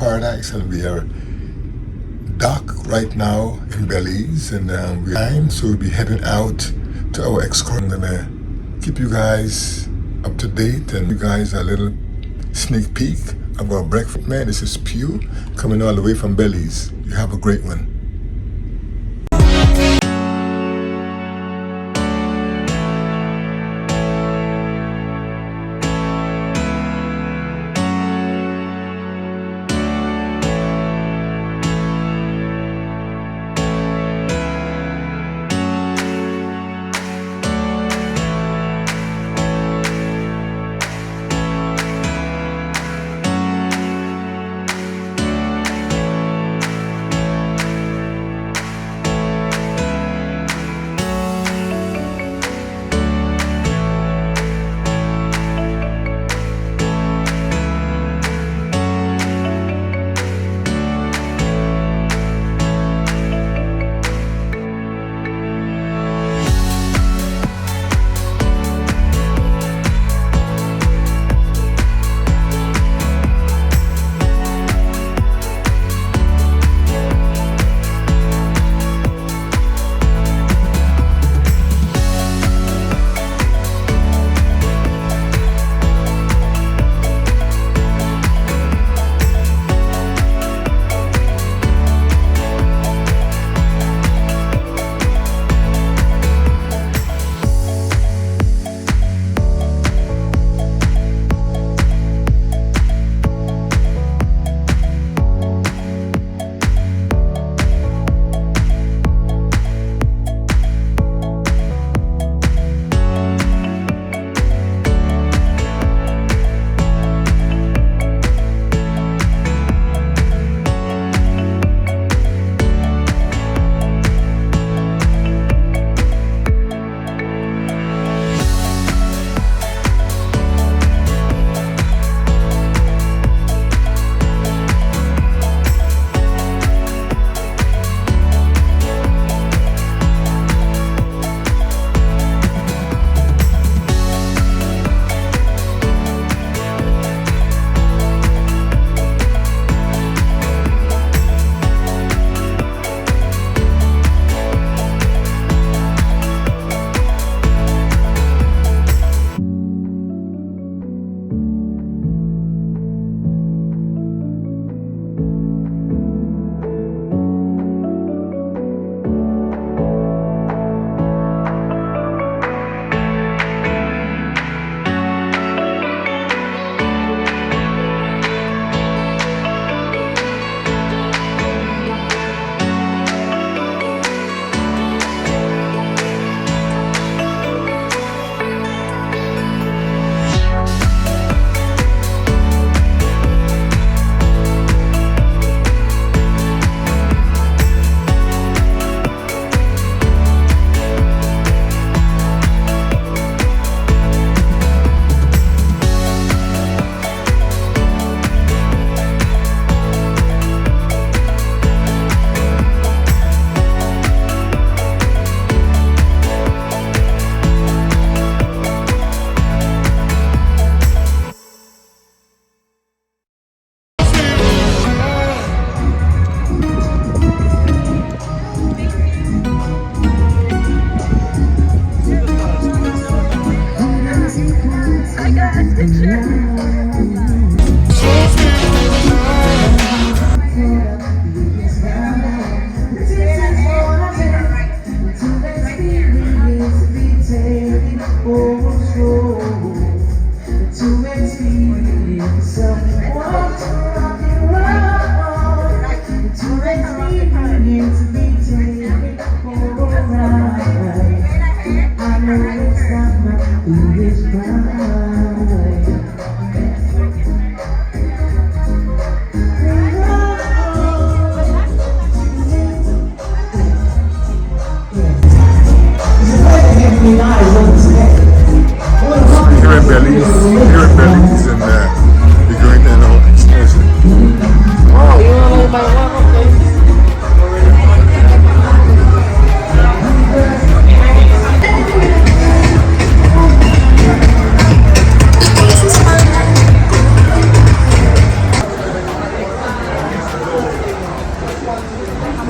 paradise, and we are dock right now in Belize, and so we'll be heading out to our excursion. I'm gonna keep you guys up to date and you guys a little sneak peek of our breakfast. Man, this is Pew coming all the way from Belize. You have a great one.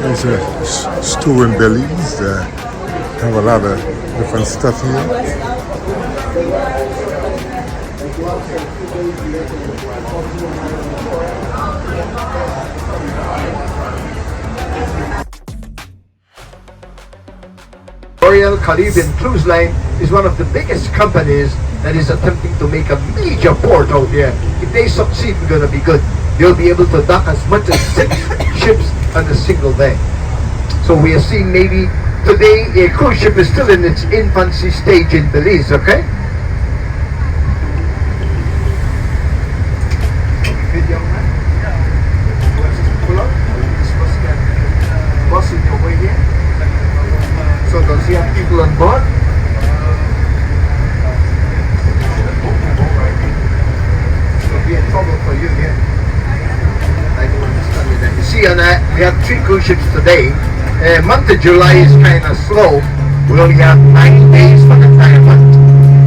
There's a store in Belize. Have a lot of different stuff here. Royal Caribbean Cruise Line is one of the biggest companies that is attempting to make a major port out there. If they succeed, we're going to be good. They'll be able to dock as much as 6 ships on a single day. So we are seeing maybe today a cruise ship is still in its infancy stage in Belize, okay? Good young man? Pull up? Bus in your way here? So does he have people on board? It'll be a trouble for you here. I don't understand that. You see, we have 3 cruise ships today. Month of July is kind of slow. We only have 9 days for the entire month.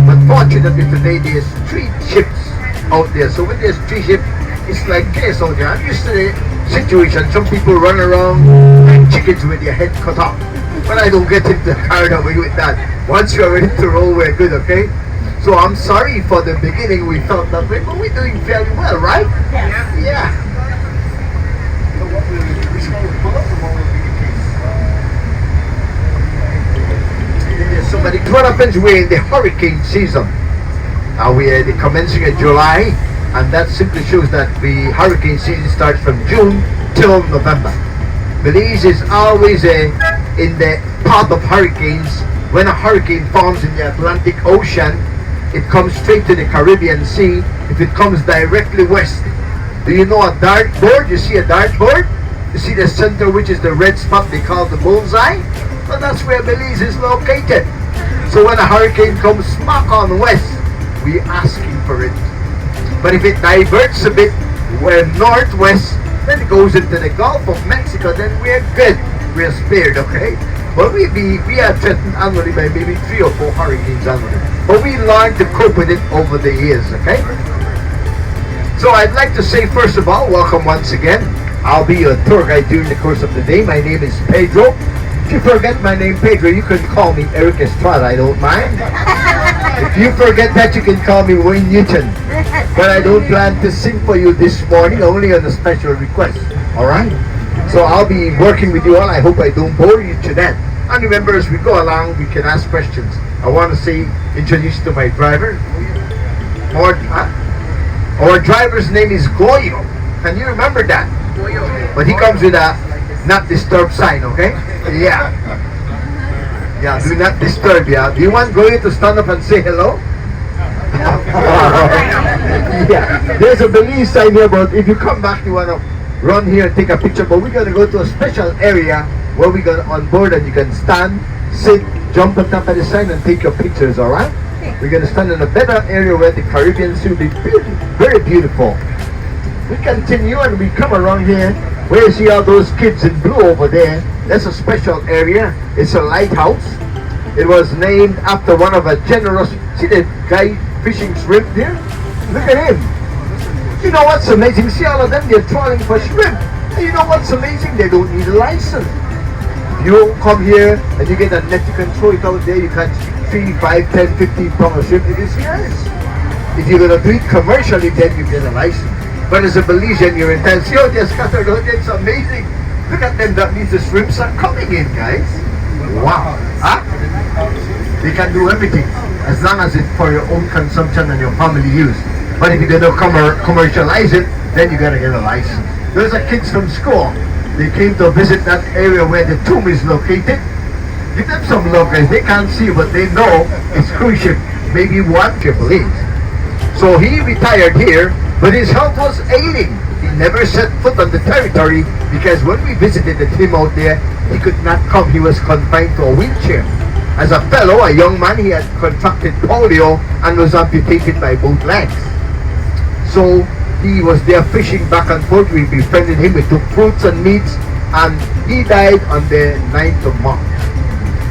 But fortunately today there's 3 ships out there. So when there's 3 ships, it's like chaos out there. I'm used to the situation. Some people run around like chickens with their head cut off. But I don't get into carried away with that. Once you're ready to roll, we're good, okay? So I'm sorry for the beginning we felt that way, but we're doing very well, right? Yeah. So what will we do? Which one will pull up and what will be the case? Somebody, what happens? We're in the hurricane season. We're commencing in July, and that simply shows that the hurricane season starts from June till November. Belize is always in the path of hurricanes. When a hurricane forms in the Atlantic Ocean, it comes straight to the Caribbean Sea. If it comes directly west, do you know a dartboard? You see a dartboard? You see the center, which is the red spot they call the bullseye? Well, that's where Belize is located. So when a hurricane comes smack on west, we're asking for it. But if it diverts a bit, where northwest, then it goes into the Gulf of Mexico, then we're good. We're spared, okay? But we are threatened annually by maybe 3 or 4 hurricanes annually. But we learned to cope with it over the years, okay? So I'd like to say, first of all, welcome once again. I'll be your tour guide during the course of the day. My name is Pedro. If you forget my name, Pedro, you can call me Eric Estrada, I don't mind. If you forget that, you can call me Wayne Newton. But I don't plan to sing for you this morning, only on a special request. Alright? So I'll be working with you all. I hope I don't bore you to that. And remember, as we go along, we can ask questions. I want to say, introduce you to my driver. Our driver's name is Goyo. Can you remember that? But he comes with a not disturb sign, okay? Yeah. Yeah, do not disturb, yeah. Do you want Goyo to stand up and say hello? Yeah, there's a Belize sign here, but if you come back, you want to run here and take a picture. But we're going to go to a special area where we're going to on board and you can stand, sit, jump on top of the sign and take your pictures, alright? We're going to stand in a better area where the Caribbean Sea will be very beautiful. We continue and we come around here where you see all those kids in blue over there. That's a special area. It's a lighthouse. It was named after one of a generous, see the guy fishing shrimp there? Look at him. You know what's amazing? See all of them, they're trawling for shrimp. And you know what's amazing? They don't need a license. You come here and you get a net, you can throw it out there, you catch 3, 5, 10, 15 pounds of shrimp. It is yours. If you're going to do it commercially, then you get a license. But as a Belizean, you're in town. See how they're scattered out there? It's amazing. Look at them, that means the shrimps are coming in, guys. Wow. Huh? They can do everything as long as it's for your own consumption and your family use. But if you're going to commercialize it, then you got to get a license. Those are kids from school. They came to visit that area where the tomb is located. Give them some love, guys. They can't see, but they know it's cruise ship. Maybe one ship leaves. So he retired here, but his health was ailing. He never set foot on the territory because when we visited him out there, he could not come. He was confined to a wheelchair. As a fellow, a young man, he had contracted polio and was amputated by both legs. So he was there fishing back and forth. We befriended him. We took fruits and meats, and he died on the 9th of March.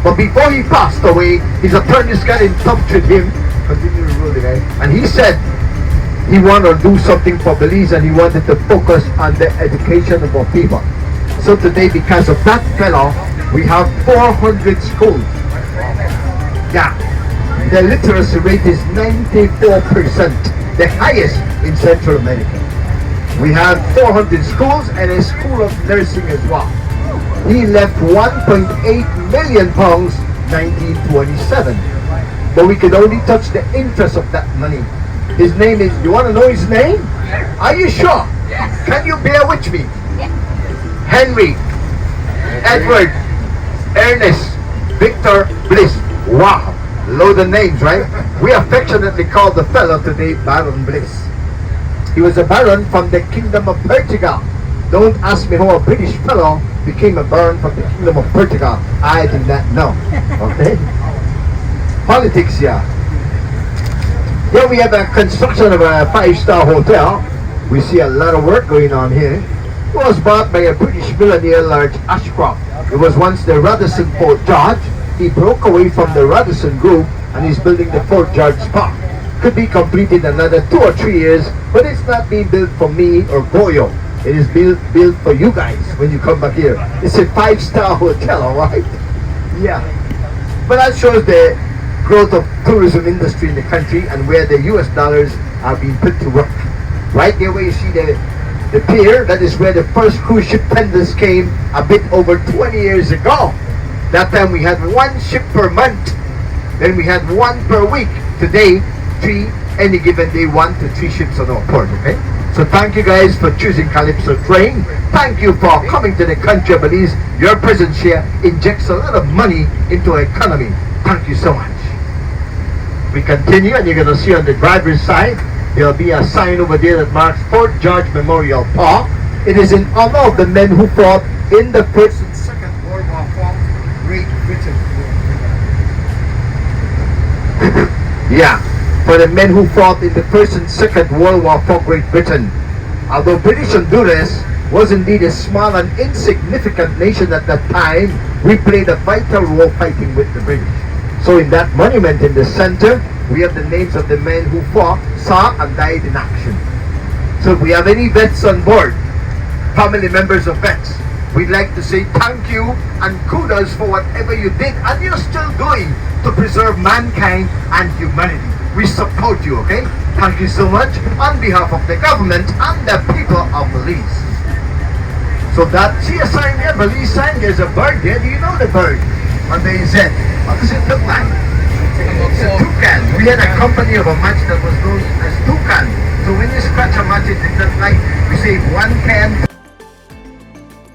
But before he passed away, his attorneys got in touch with him. Continue to rule the guy. And he said he wanted to do something for Belize and he wanted to focus on the education of our people. So today, because of that fellow, we have 400 schools. Yeah, the literacy rate is 94%, the highest in Central America. We have 400 schools and a school of nursing as well. He left 1.8 million pounds 1927, but we could only touch the interest of that money. His name is, you want to know his name? Are you sure? Yes. Can you bear with me? Yes. Henry, Edward, Ernest, Victor, Bliss. Wow, loaded names, right? We affectionately call the fellow today Baron Bliss. He was a baron from the Kingdom of Portugal. Don't ask me how a British fellow became a baron from the Kingdom of Portugal. I do not know. Okay? Politics, yeah. Here we have a construction of a 5-star hotel. We see a lot of work going on here. It was bought by a British millionaire, Lord Ashcroft. It was once the Radisson Fort George. He broke away from the Radisson Group and is building the Fort George Park. Could be completed in another 2 or 3 years, but it's not being built for me or Goyo. It is built for you guys when you come back here. It's a 5-star hotel, alright? Yeah. But that shows the growth of tourism industry in the country and where the US dollars are being put to work. Right there where you see the pier, that is where the first cruise ship tenders came a bit over 20 years ago. That time we had 1 ship per month. Then we had 1 per week. Today, 3, any given day, 1 to 3 ships on our port, okay? So thank you guys for choosing Calypso Train. Thank you for coming to the country of Belize. Your presence here injects a lot of money into our economy. Thank you so much. We continue, and you're going to see on the driver's side, there'll be a sign over there that marks Fort George Memorial Park. It is in honor of the men who fought in the First and Second World War for Great Britain. Yeah, for the men who fought in the First and Second World War for Great Britain. Although British Honduras was indeed a small and insignificant nation at that time, we played a vital role fighting with the British. So in that monument in the center, we have the names of the men who fought, saw, and died in action. So if we have any vets on board, family members of vets, we'd like to say thank you and kudos for whatever you did and you're still doing to preserve mankind and humanity. We support you, okay? Thank you so much on behalf of the government and the people of Belize. So that, see a sign there, Belize sign, there's a bird there. Do you know the bird? On the Z. What does it look like? It's a toucan. We had a company of a match that was known as toucan. So when you scratch a match, it does like, we say 1 can.